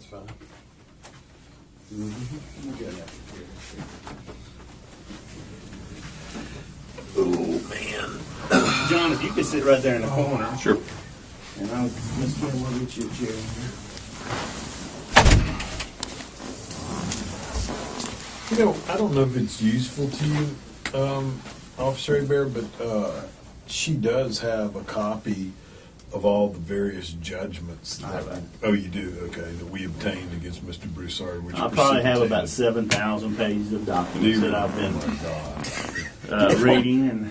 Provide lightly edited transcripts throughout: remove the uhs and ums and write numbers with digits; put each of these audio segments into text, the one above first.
fine. Oh, man. John, if you could sit right there in the corner. Sure. And I'll, Mr. Kim, we'll get you a chair. You know, I don't know if it's useful to you, Officer Bear, but she does have a copy of all the various judgments. I have that. Oh, you do? Okay, that we obtained against Mr. Broussard. Which I probably have about precipitated- 7,000 pages of Do documents you? that I've been Oh, my God. reading and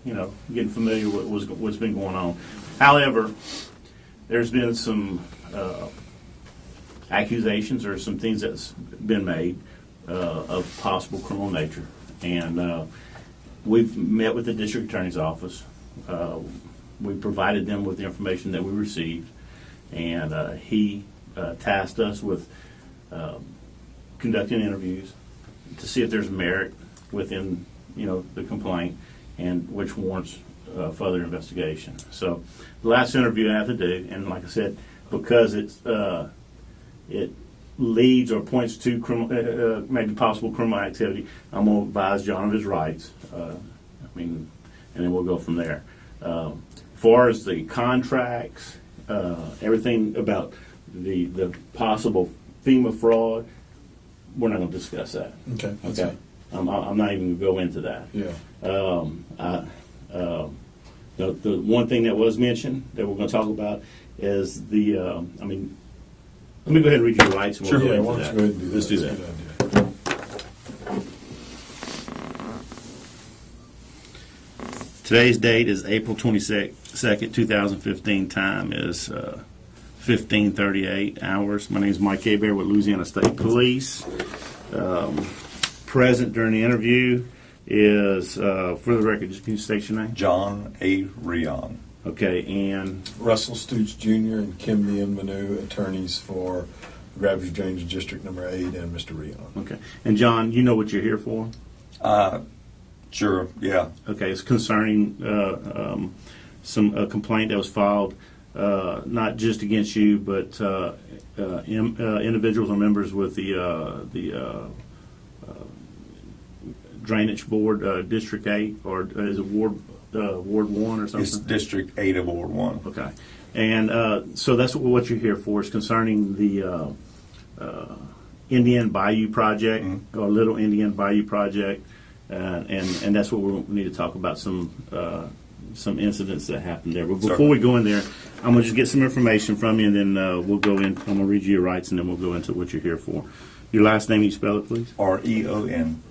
you know, getting familiar with what's been going on. However, there's been some accusations or some things that's been made of possible criminal nature, and we've met with the district attorney's office. We provided them with the information that we received, and he tasked us with conducting interviews to see if there's merit within, you know, the complaint, and which warrants further investigation. So the last interview I have to do, and like I said, because it leads or points to criminal, maybe possible criminal activity, I'm going to advise John of his rights. And then we'll go from there. As far as the contracts, everything about the possible FEMA fraud, we're not going to discuss that. Okay. That's Okay. I'm not even going to go into that. Yeah. The one thing that was mentioned that we're going to talk about is the, let me go ahead and read your rights and we'll Sure. go Yeah. into Why don't that. you go ahead and do that? Let's do That's that. a good idea. Today's date is April 22nd, 2015. Time is 15:38 hours. My name is Mike Hebert with Louisiana State Police. Present during the interview is, for the record, just can you state your name? John A. Rion. Okay, and Russell Stoots Jr. and Kim Meehan Manu, attorneys for Gravity Drainage District Number 8, and Mr. Rion. okay, and John, you know what you're here for? Sure, yeah. Okay, it's concerning some complaint that was filed, not just against you, but individuals or members with the Drainage Board, District 8, or is it Ward 1 or something? It's District 8 of Ward 1. Okay, and so that's what you're here for. Is concerning the Indian Bayou project, or Little Indian Bayou project, and that's what we need to talk about, some incidents that happened there. But before Certainly. we go in there, I'm gonna just get some information from you, and then we'll go in. I'm gonna read you your rights, and then we'll go into what you're here for. Your last name, you spell it, please. Reon.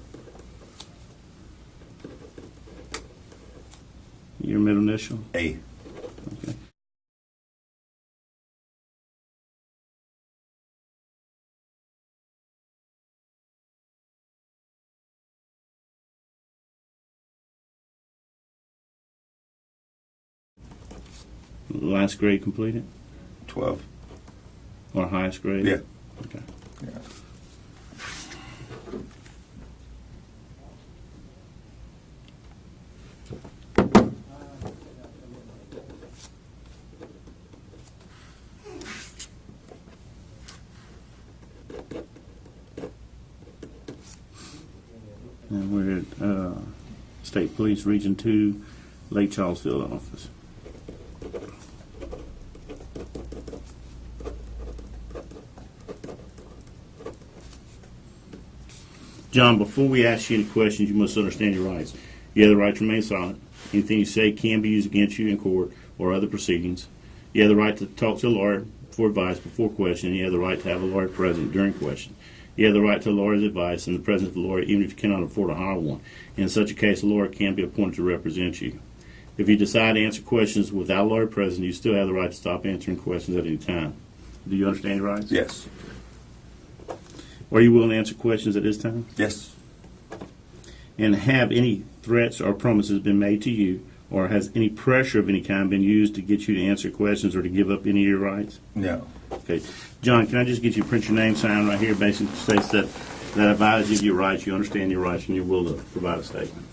Your middle initial. A. Okay. Last grade completed, 12. or highest grade? Yeah. Okay. Yeah. And we're at State Police Region 2, Lake Charlesville office. John, before we ask you any questions, you must understand your rights. You have the right to remain silent. Anything you say can be used against you in court or other proceedings. You have the right to talk to a lawyer for advice before questioning. You have the right to have a lawyer present during question. You have the right to a lawyer's advice in the presence of a lawyer, even if you cannot afford to hire one. In such a case, a lawyer can be appointed to represent you. If you decide to answer questions without a lawyer present, you still have the right to stop answering questions at any time. Do you understand your rights? Yes. Are you willing to answer questions at this time? Yes. And have any threats or promises been made to you, or has any pressure of any kind been used to get you to answer questions or to give up any of your rights? No. Okay. John, can I just get you to print your name sign right here? Basically states that I advise you of your rights, you understand your rights, and you're willing to provide a statement.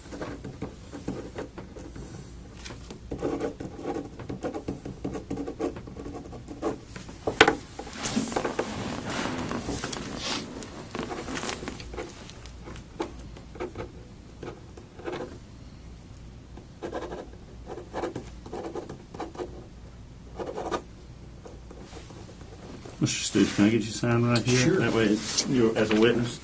Mr. Stoops, can I get you signed right here? Sure. That way, you're as a witness.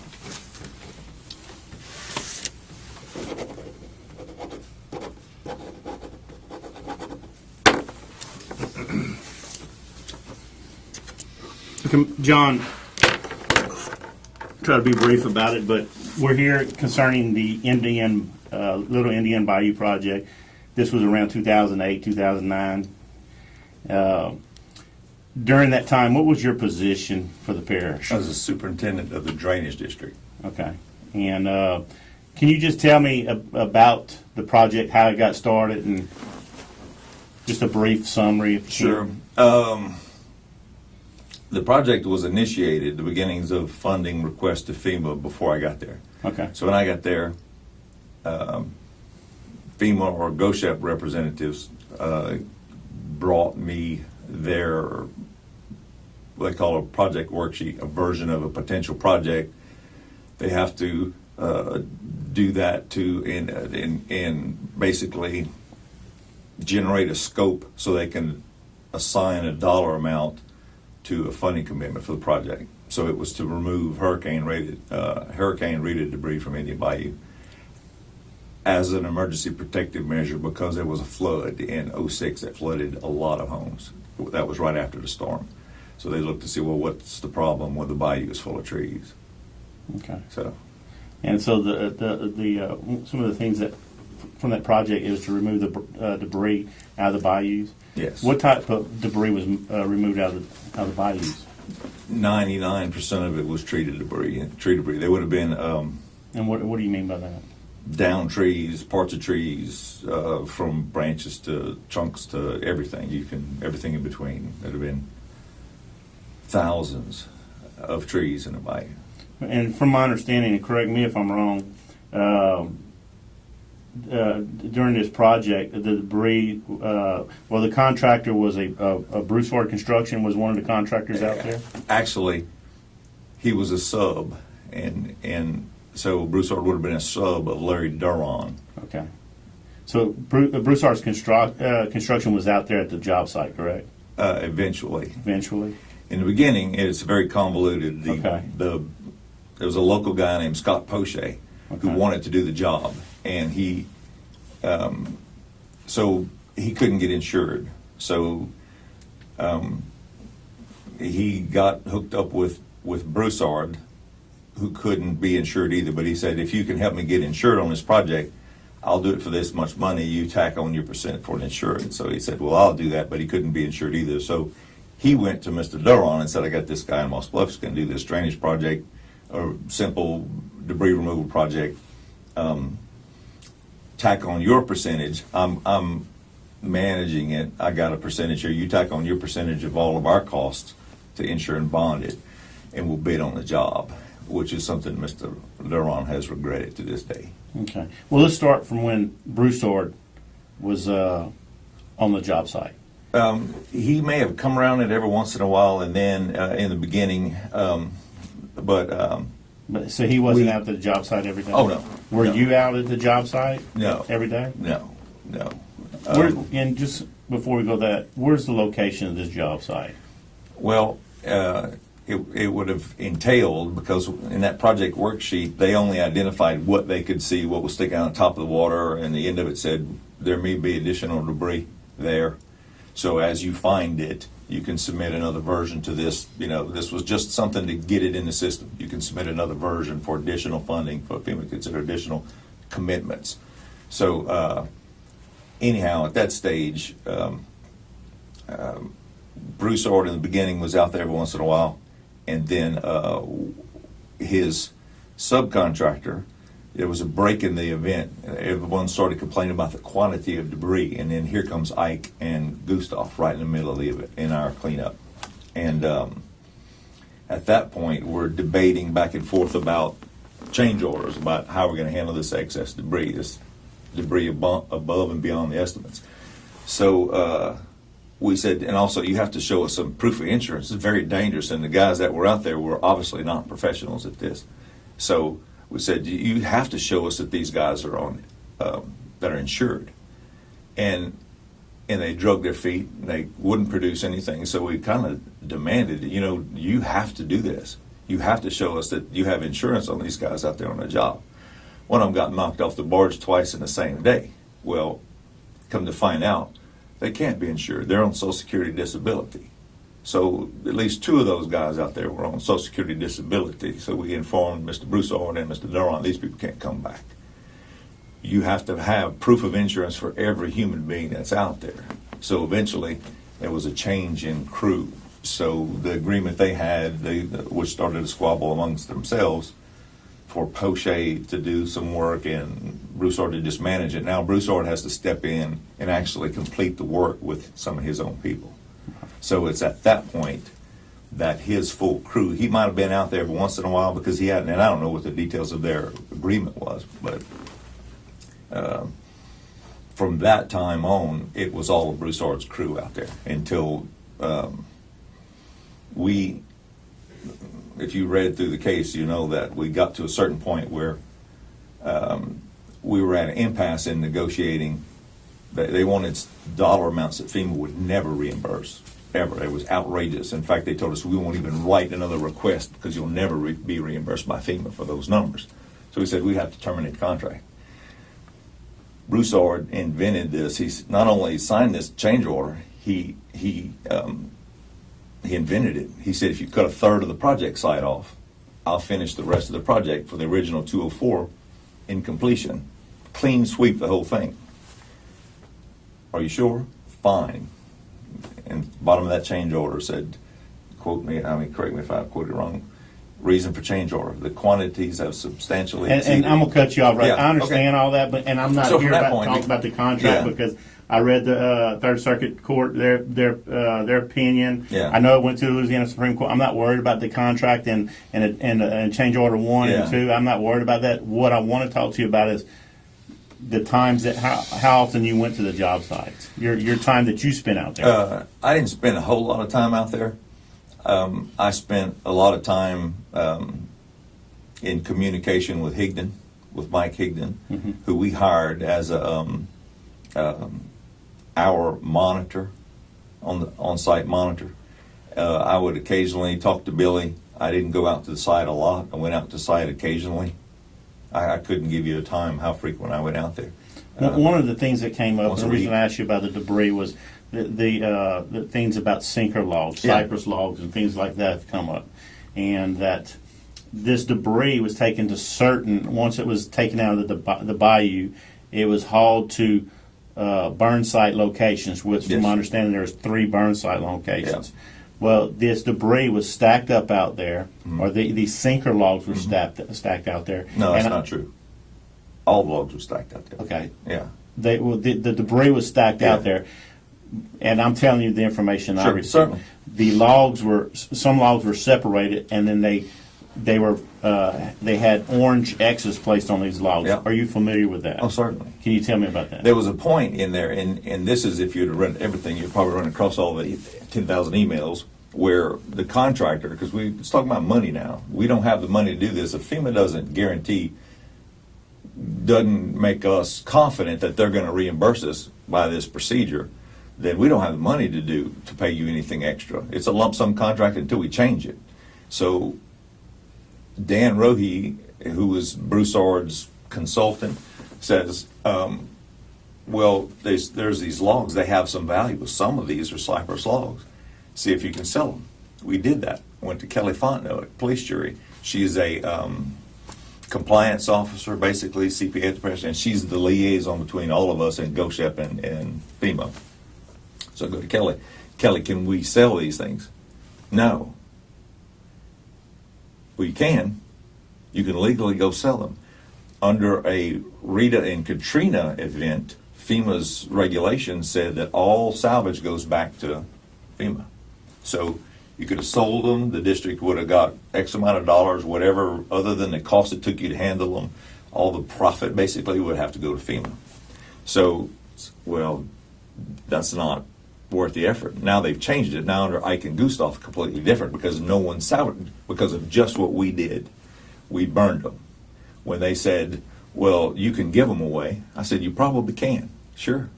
Okay, John, try to be brief about it, but we're here concerning the Little Indian Bayou project. This was around 2008, 2009. During that time, what was your position for the parish? I was the superintendent of the drainage district. Okay. And can you just tell me about the project, how it got started, and just a brief summary? If you can? The project was initiated, the beginnings of funding requests to FEMA before I got there. Okay. So when I got there, FEMA or GOSHEP representatives brought me their, what they call a project worksheet, a version of a potential project. They have to do that to in basically generate a scope so they can assign a dollar amount to a funding commitment for the project. So it was to remove hurricane rated debris from Indian Bayou as an emergency protective measure because there was a flood in '06 that flooded a lot of homes. That was right after the storm. So they looked to see, well, what's the problem when the bayou is full of trees? Okay. So And so some of the things that from that project is to remove the debris out of the bayous. yes, What type of debris was removed out of the bayous? 99% of it was tree debris. There would have been And what do you mean by that? down trees, parts of trees, from branches to trunks to everything. Everything in between. There'd have been thousands of trees in the bayou. And from my understanding, and correct me if I'm wrong, during this project, the debris, the contractor was a Broussard Construction was one of the contractors out there? Actually, he was a sub, and so Broussard would have been a sub of Larry Duron. Okay. So Broussard's construction was out there at the job site, correct? Eventually. Eventually? In the beginning, it's very convoluted. Okay. There was a local guy named Scott Poche who wanted to do the job, and he couldn't get insured. So he got hooked up with Broussard, who couldn't be insured either. But he said, if you can help me get insured on this project, I'll do it for this much money. You tack on your percent for an insurance. So he said, well, I'll do that, but he couldn't be insured either. So he went to Mr. Duron and said, I got this guy in Moss Bluffs going to do this drainage project, or simple debris removal project. Tack on your percentage. I'm managing it. I got a percentage here. You tack on your percentage of all of our costs to insure and bond it, and we'll bid on the job, which is something Mr. Duron has regretted to this day. Okay. Well, let's start from when Broussard was on the job site. He may have come around it every once in a while, and then in the beginning, But so he wasn't out at the job site every day? Oh, no. Were No. you out at the job site? No. Every day? No. And just before we go that, where's the location of this job site? Well, it would have entailed, because in that project worksheet, they only identified what they could see, what was sticking out on top of the water, and the end of it said there may be additional debris there. So as you find it, you can submit another version to this. This was just something to get it in the system. You can submit another version for additional funding, for FEMA to consider additional commitments. So anyhow, at that stage, Broussard in the beginning was out there every once in a while, and then his subcontractor, there was a break in the event. Everyone started complaining about the quantity of debris, and then here comes Ike and Gustav right in the middle of it in our cleanup. And at that point, we're debating back and forth about change orders, about how we're going to handle this excess debris, this debris above and beyond the estimates. So we said, and also you have to show us some proof of insurance. It's very dangerous, and the guys that were out there were obviously not professionals at this. So we said, you have to show us that these guys are on that are insured. And and they drug their feet and they wouldn't produce anything. So we kind of demanded, you have to do this. You have to show us that you have insurance on these guys out there on the job. One of them got knocked off the barge twice in the same day. Well, come to find out, they can't be insured. They're on Social Security disability. So at least two of those guys out there were on Social Security disability. So we informed Mr. Broussard and Mr. Durant, these people can't come back. You have to have proof of insurance for every human being that's out there. So eventually there was a change in crew. So the agreement they had, which started a squabble amongst themselves, for Poche to do some work and Broussard to just manage it. Now Broussard has to step in and actually complete the work with some of his own people. So it's at that point that his full crew, he might have been out there every once in a while because he hadn't, and I don't know what the details of their agreement was, but from that time on, it was all of Broussard's crew out there until if you read through the case, you know that we got to a certain point where we were at an impasse in negotiating. They wanted dollar amounts that FEMA would never reimburse, ever. It was outrageous. In fact, they told us we won't even write another request because you'll never be reimbursed by FEMA for those numbers. So we said we have to terminate the contract. Broussard invented this. He not only signed this change order, he invented it. He said, if you cut a third of the project site off, I'll finish the rest of the project for the original 204 in completion. Clean sweep the whole thing. Are you sure? Fine. And the bottom of that change order said, correct me if I quoted it wrong, reason for change order. The quantities have substantially exceeded. And I'm going to cut you off, right? Yeah, I understand okay. all that, but I'm not So here from that about point, talking about the contract yeah. because I read the Third Circuit Court, their opinion. Yeah. I know it went to the Louisiana Supreme Court. I'm not worried about the contract and change order 1 and 2. I'm not worried about that. What I want to talk to you about is the times that how often you went to the job sites. Your time that you spent out there. I didn't spend a whole lot of time out there. I spent a lot of time in communication with Higdon, with Mike Higdon, Mm-hmm. who we hired as our monitor, on-site monitor. I would occasionally talk to Billy. I didn't go out to the site a lot. I went out to the site occasionally. I couldn't give you a time how frequent I went out there. One of the things that came up, once and a the reason week. I asked you about the debris was the things about sinker logs, Yeah. cypress logs, and things like that have come up, and that this debris was taken to once it was taken out of the bayou, it was hauled to burn site locations, which Yes. from my understanding there's 3 burn site locations. Well, this debris was stacked up out there, or these sinker logs were stacked out there. No, that's And not true. All the logs were stacked out there. Okay. Yeah. The debris was stacked out there, and I'm telling you the information I Sure, received. certainly. Some logs were separated, and then they had orange X's placed on these logs. Yeah. Are you familiar with that? Oh, certainly. Can you tell me about that? There was a point in there, and this is if you'd run everything, you'd probably run across all the 10,000 emails where the contractor, because it's talking about money now. We don't have the money to do this. If FEMA doesn't make us confident that they're going to reimburse us by this procedure, then we don't have the money to pay you anything extra. It's a lump sum contract until we change it. So Dan Rohe, who was Broussard's consultant, says, well, there's these logs. They have some value. Some of these are cypress logs. See if you can sell them. We did that. Went to Kelly Fontenot at police jury. She's a compliance officer, basically, CPA at the president, and she's the liaison between all of us and GOSHEP and FEMA. So I go to Kelly. Kelly, can we sell these things? No. Well, you can. You can legally go sell them. Under a Rita and Katrina event, FEMA's regulations said that all salvage goes back to FEMA. So you could have sold them. The district would have got X amount of dollars, whatever, other than the cost it took you to handle them. All the profit basically would have to go to FEMA. So, well, that's not worth the effort. Now they've changed it. Now under Ike and Gustav, completely different because no one salvaged because of just what we did. We burned them. When they said, well, you can give them away, I said, you probably can. Sure.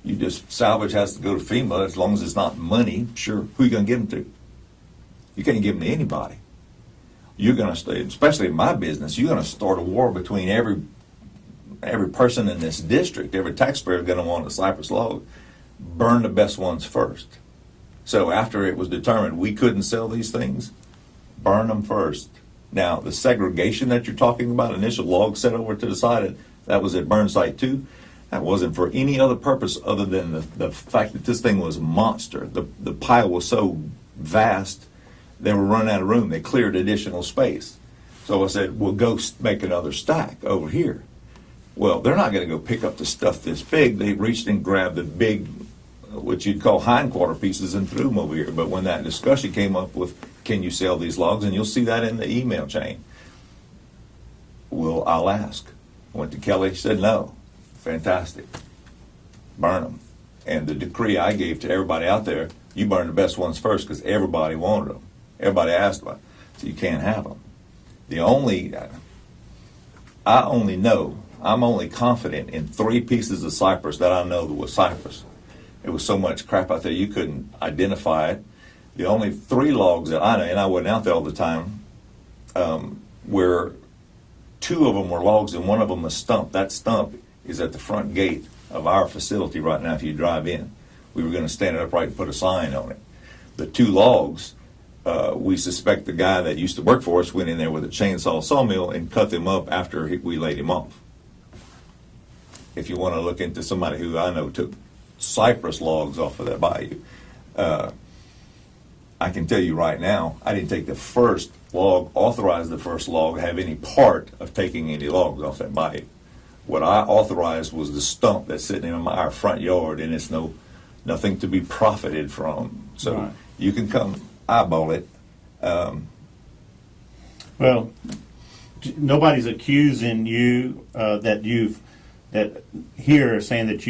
You just, salvage has to go to FEMA as long as it's not money. Sure, who you going to give them to? You can't give them to anybody. You're going to stay, especially in my business, you're going to start a war between every person in this district. Every taxpayer is going to want a cypress log. Burn the best ones first. So after it was determined we couldn't sell these things, burn them first. Now, the segregation that you're talking about, initial logs set over to the side, that was at burn site 2. That wasn't for any other purpose other than the fact that this thing was a monster. The pile was so vast, they were running out of room. They cleared additional space. So I said, we'll go make another stack over here. Well, they're not going to go pick up the stuff this big. They reached and grabbed the big, what you'd call hindquarter pieces, and threw them over here. But when that discussion came up with, can you sell these logs? And you'll see that in the email chain. Well, I'll ask. Went to Kelly, said no. Fantastic. Burn them. And the decree I gave to everybody out there, you burn the best ones first because everybody wanted them. Everybody asked about it. So you can't have them. I'm only confident in 3 pieces of cypress that I know that was cypress. There was so much crap out there you couldn't identify it. The only 3 logs that I know, and I wasn't out there all the time, where 2 of them were logs and one of them a stump. That stump is at the front gate of our facility right now if you drive in. We were going to stand it upright and put a sign on it. The 2 logs, we suspect the guy that used to work for us went in there with a chainsaw sawmill and cut them up after we laid him off. If you want to look into somebody who I know took cypress logs off of that bayou, I can tell you right now, I didn't take the first log, authorize the first log, have any part of taking any logs off that bayou. What I authorized was the stump that's sitting in our front yard, and it's nothing to be profited from. So right. You can come eyeball it. Well, nobody's accusing you that saying that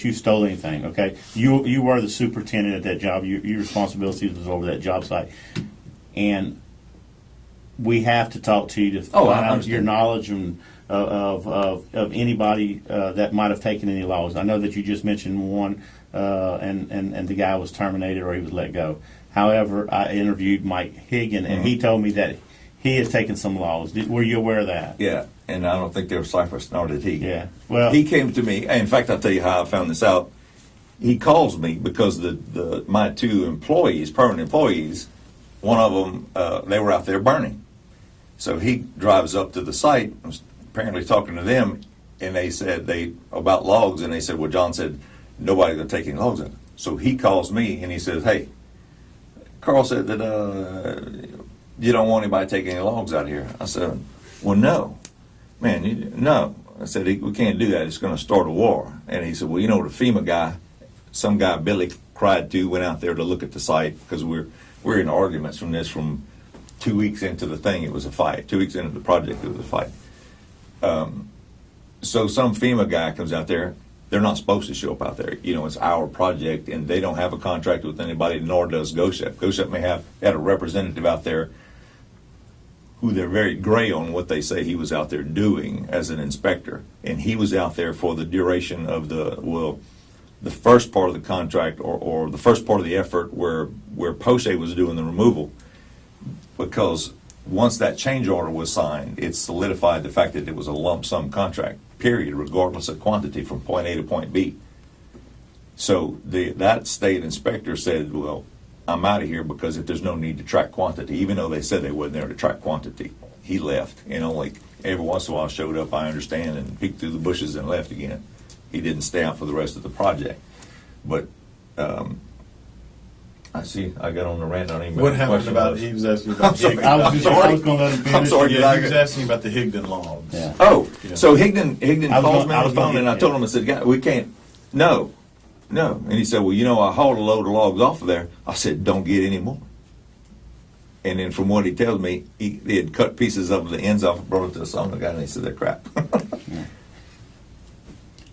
you stole anything. Okay, you were the superintendent at that job. Your responsibility was over that job site, and we have to talk to you to find out your knowledge of anybody that might have taken any logs. I know that you just mentioned one, and the guy was terminated or he was let go. However, I interviewed Mike Higgin, and he told me that he had taken some logs. Were you aware of that? Yeah, and I don't think they were cypress, nor did he. Yeah, well, he came to me. In fact, I'll tell you how I found this out. He calls me because my 2 employees, permanent employees, one of them, they were out there burning. So he drives up to the site, was apparently talking to them, and they said about logs, and they said, well, John said nobody's going to take any logs in. So he calls me and he says, hey, Carl said that you don't want anybody taking any logs out here. I said, well, no. Man, no. I said, we can't do that. It's going to start a war. And he said, well, the FEMA guy, some guy Billy cried to, went out there to look at the site because we're in arguments from 2 weeks into the thing. It was a fight. 2 weeks into the project, it was a fight. So some FEMA guy comes out there. They're not supposed to show up out there. It's our project, and they don't have a contract with anybody, nor does GOSHEP. GOSHEP had a representative out there who they're very gray on what they say he was out there doing as an inspector. And he was out there for the duration of the first part of the contract or the first part of the effort where Poche was doing the removal. Because once that change order was signed, it solidified the fact that it was a lump sum contract, period, regardless of quantity from point A to point B. So that state inspector said, well, I'm out of here because if there's no need to track quantity, even though they said they wasn't there to track quantity, he left. And only every once in a while showed up, I understand, and peeked through the bushes and left again. He didn't stay out for the rest of the project. But I see I got on the rant on him. What happened about he was asking about Higdon? I was going to let him finish. I'm sorry. Yeah, he was asking about the Higdon logs. Yeah. Oh, yeah. So Higdon calls me on the phone, and I told him, I said, God, we can't. No. And he said, well, I hauled a load of logs off of there. I said, don't get any more. And then from what he tells me, he had cut pieces of the ends off and brought it to the sauna guy, and he said, they're crap. Yeah.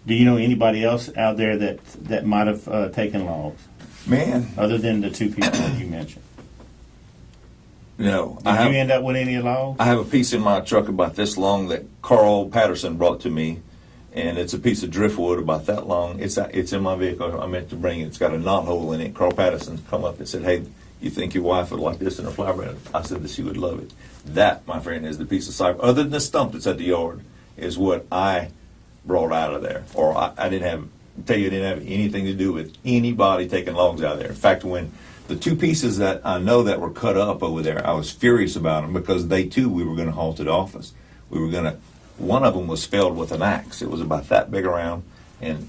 Do you know anybody else out there that might have taken logs? Man. Other than the 2 people that you mentioned? No. Did you end up with any logs? I have a piece in my truck about this long that Carl Patterson brought to me and it's a piece of driftwood about that long. It's in my vehicle. I meant to bring it. It's got a knot hole in it. Carl Patterson come up and said, "Hey, you think your wife would like this in her flower bed?" I said that she would love it. That, my friend, is the piece of cypress. Other than the stump that's at the yard, is what I brought out of there. Or I didn't have anything to do with anybody taking logs out of there. In fact, when the two pieces that I know that were cut up over there, I was furious about them because we were going to haul to the office. One of them was felled with an axe. It was about that big around and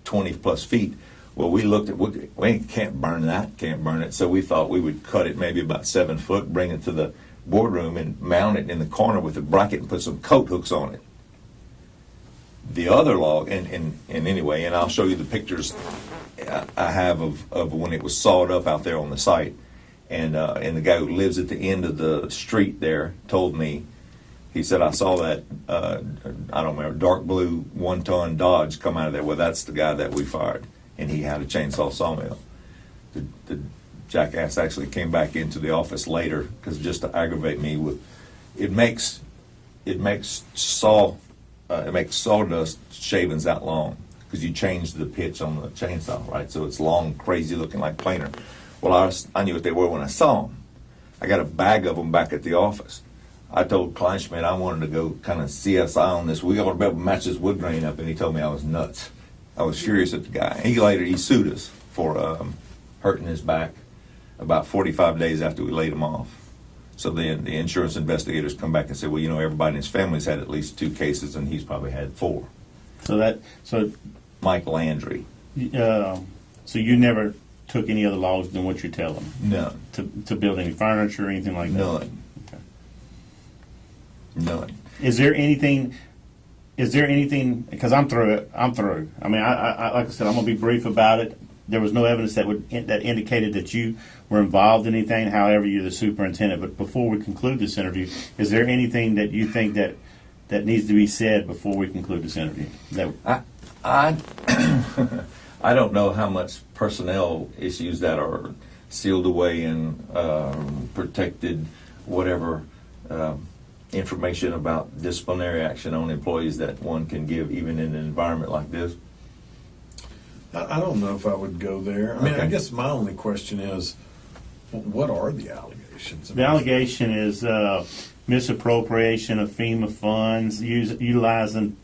20 plus feet. Well, we looked at, we can't burn it. So we thought we would cut it maybe about 7 foot, bring it to the boardroom and mount it in the corner with a bracket and put some coat hooks on it. The other log, and anyway, and I'll show you the pictures I have of when it was sawed up out there on the site. And the guy who lives at the end of the street there told me, he said, "I saw that, I don't remember, dark blue 1-ton Dodge come out of there." Well, that's the guy that we fired. And he had a chainsaw sawmill. The jackass actually came back into the office later because just to aggravate me with, it makes sawdust shavings that long because you change the pitch on the chainsaw, right? So it's long, crazy looking like planer. Well, I knew what they were when I saw them. I got a bag of them back at the office. I told Kleinschmidt I wanted to go kind of CSI on this. We ought to be able to match this wood grain up, and he told me I was nuts. I was furious at the guy. He sued us for hurting his back about 45 days after we laid him off. So then the insurance investigators come back and say, "Well, everybody in his family's had at least 2 cases, and he's probably had 4." So Mike Landry. So you never took any other logs than what you tell them? None. To build any furniture or anything like that? None. Okay. None. Is there anything? Because I'm through. I mean, I like I said, I'm going to be brief about it. There was no evidence that indicated that you were involved in anything. However, you're the superintendent. But before we conclude this interview, is there anything that you think that needs to be said before we conclude this interview? I I don't know how much personnel issues that are sealed away and protected, whatever. Information about disciplinary action on employees that one can give even in an environment like this? I don't know if I would go there. I mean, Okay. I guess my only question is, what are the allegations? The allegation is misappropriation of FEMA funds, utilizing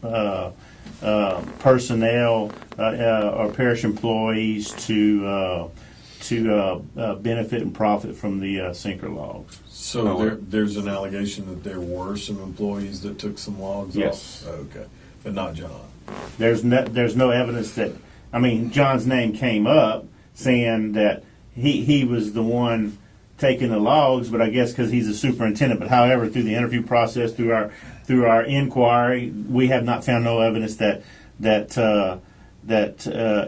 personnel or parish employees to benefit and profit from the sinker logs. So there's an allegation that there were some employees that took some logs Yes. off? Okay. But not John. There's no evidence that, I mean, John's name came up saying that he was the one taking the logs, but I guess because he's a superintendent. But however, through the interview process, through our inquiry, we have not found no evidence that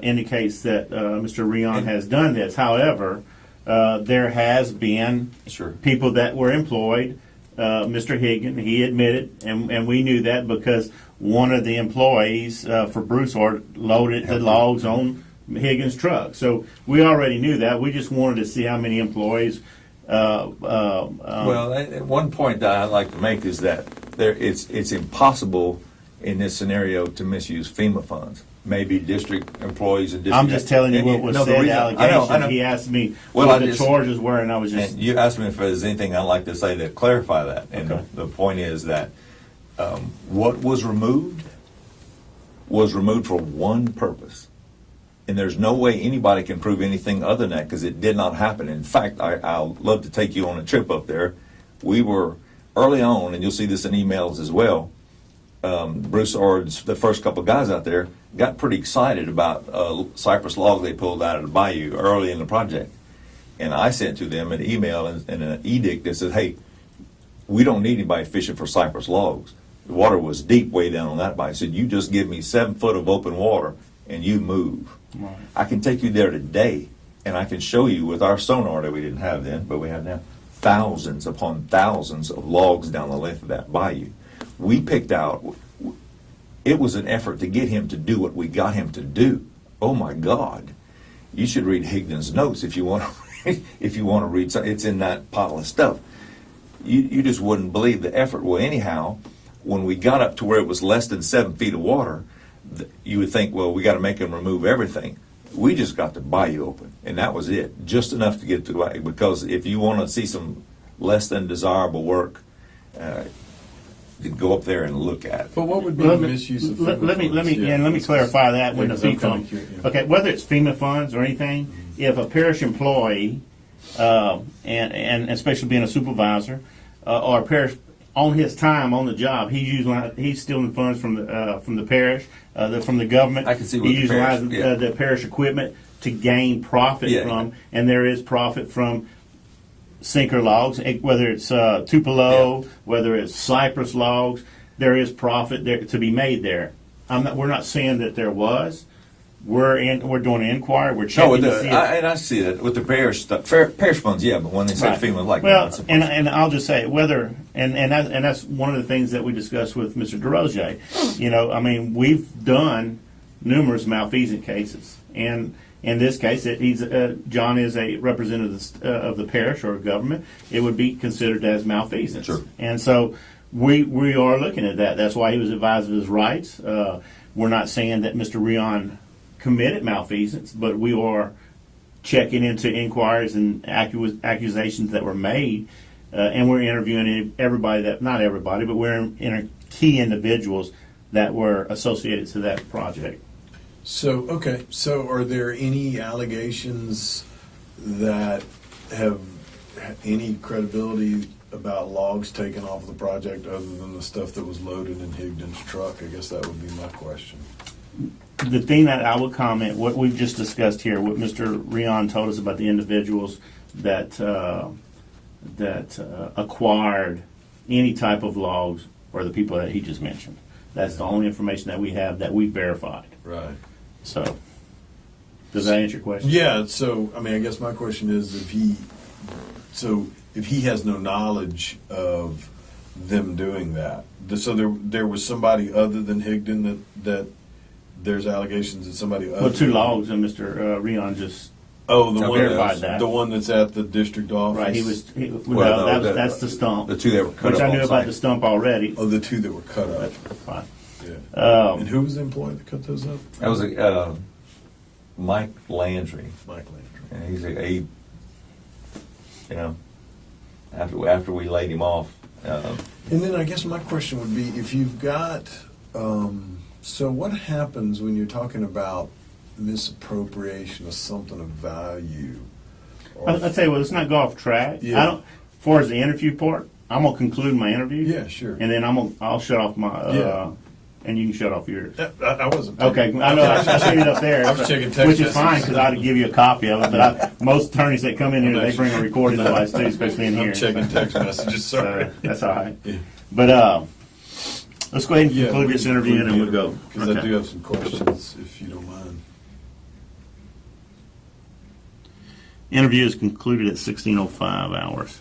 indicates that Mr. Rion has done this. However, there has been Sure. people that were employed. Mr. Higgin, he admitted, and we knew that because one of the employees for Broussard loaded the logs on Higgins' truck. So we already knew that. We just wanted to see how many employees. Well, one point that I'd like to make is that it's impossible in this scenario to misuse FEMA funds. Maybe district employees and district. I'm just telling you what was No, the said. reason- Allegations. I know. He asked me Well, what I the just- charges were, and I was just. And you asked me if there's anything I'd like to say to clarify that. And Okay. the point is that what was removed for one purpose. And there's no way anybody can prove anything other than that because it did not happen. In fact, I'll love to take you on a trip up there. We were early on, and you'll see this in emails as well, Broussard's, the first couple of guys out there, got pretty excited about cypress log they pulled out of the bayou early in the project. And I sent to them an email and an edict that said, "Hey, we don't need anybody fishing for cypress logs." The water was deep way down on that bayou. I said, "You just give me 7 foot of open water and you move." Right. I can take you there today and I can show you with our sonar that we didn't have then, but we have now, thousands upon thousands of logs down the length of that bayou. We picked out, it was an effort to get him to do what we got him to do. Oh my God. You should read Higdon's notes if you want to read something. It's in that pile of stuff. You just wouldn't believe the effort. Well, anyhow, when we got up to where it was less than 7 feet of water, you would think, well, we got to make them remove everything. We just got the bayou open, and that was it, just enough to get to the bayou. Because if you want to see some less than desirable work, you go up there and look at it. But what would be the misuse of FEMA let me funds? Yeah, let me clarify that with the 'cause I'm FEMA kinda fund. curious, yeah. Okay, whether it's FEMA funds or anything, if a parish employee, and especially being a supervisor, or a parish on his time on the job, he's stealing funds from the parish, from the government. I can see what he the parish- utilizes yeah. the parish equipment to gain profit Yeah. from, and there is profit from sinker logs, whether it's Tupelo, whether it's cypress logs, there is profit there to be made there. We're not saying that there was. We're doing an inquiry. We're No, checking with to see. and I see that with the parish stuff. Parish funds, yeah, but when they say Right. FEMA, like well, that's and I'll just say whether and that's one of the things that we discussed with Mr. DeRozier. You know, I mean, we've done numerous malfeasance cases, and in this case, John is a representative of the parish or government. It would be considered as malfeasance, Sure. and so we are looking at that. That's why he was advised of his rights. We're not saying that Mr. Rion committed malfeasance, but we are checking into inquiries and accusations that were made, and we're interviewing not everybody, but we're in key individuals that were associated to that project. So, okay, so are there any allegations that have any credibility about logs taken off the project other than the stuff that was loaded in Higdon's truck? I guess that would be my question. The thing that I would comment, what we've just discussed here, what Mr. Rion told us about the individuals that acquired any type of logs, or the people that he just mentioned. That's the only information that we have that we verified. Right. So, does that answer your question? Yeah, so, I mean, I guess my question is if he has no knowledge of them doing that, so there was somebody other than Higdon that there's allegations that somebody other Well, 2 logs, and Mr. Rion just Oh, the verified that. the one that's at the district office. right. Well, no, That's the stump. the two that were cut which up I knew on about site. the stump already. Oh, the 2 that were cut up. Fine. Yeah. And who was the employee that cut those up? That was Mike Landry, Mike Landry. and he after we laid him off. And then I guess my question would be, if you've got, so what happens when you're talking about misappropriation of something of value? I'll tell you what, let's not go off track. Yeah. I don't. As far as the interview part, I'm gonna conclude my interview. Yeah, sure. And then I'll shut off my. Yeah. And you can shut off yours. I wasn't. Okay, I know I seen it up there, I was checking text which is fine messages. because I'd give you a copy of it. But most attorneys that come in here, they bring a recording device too, especially in here. I'm checking text messages. Sorry. So that's all right. Yeah. But let's go ahead and conclude we this can interview and then conclude we'll the go. Because I do have some questions, if you don't mind. Interview is concluded at 16:05 hours.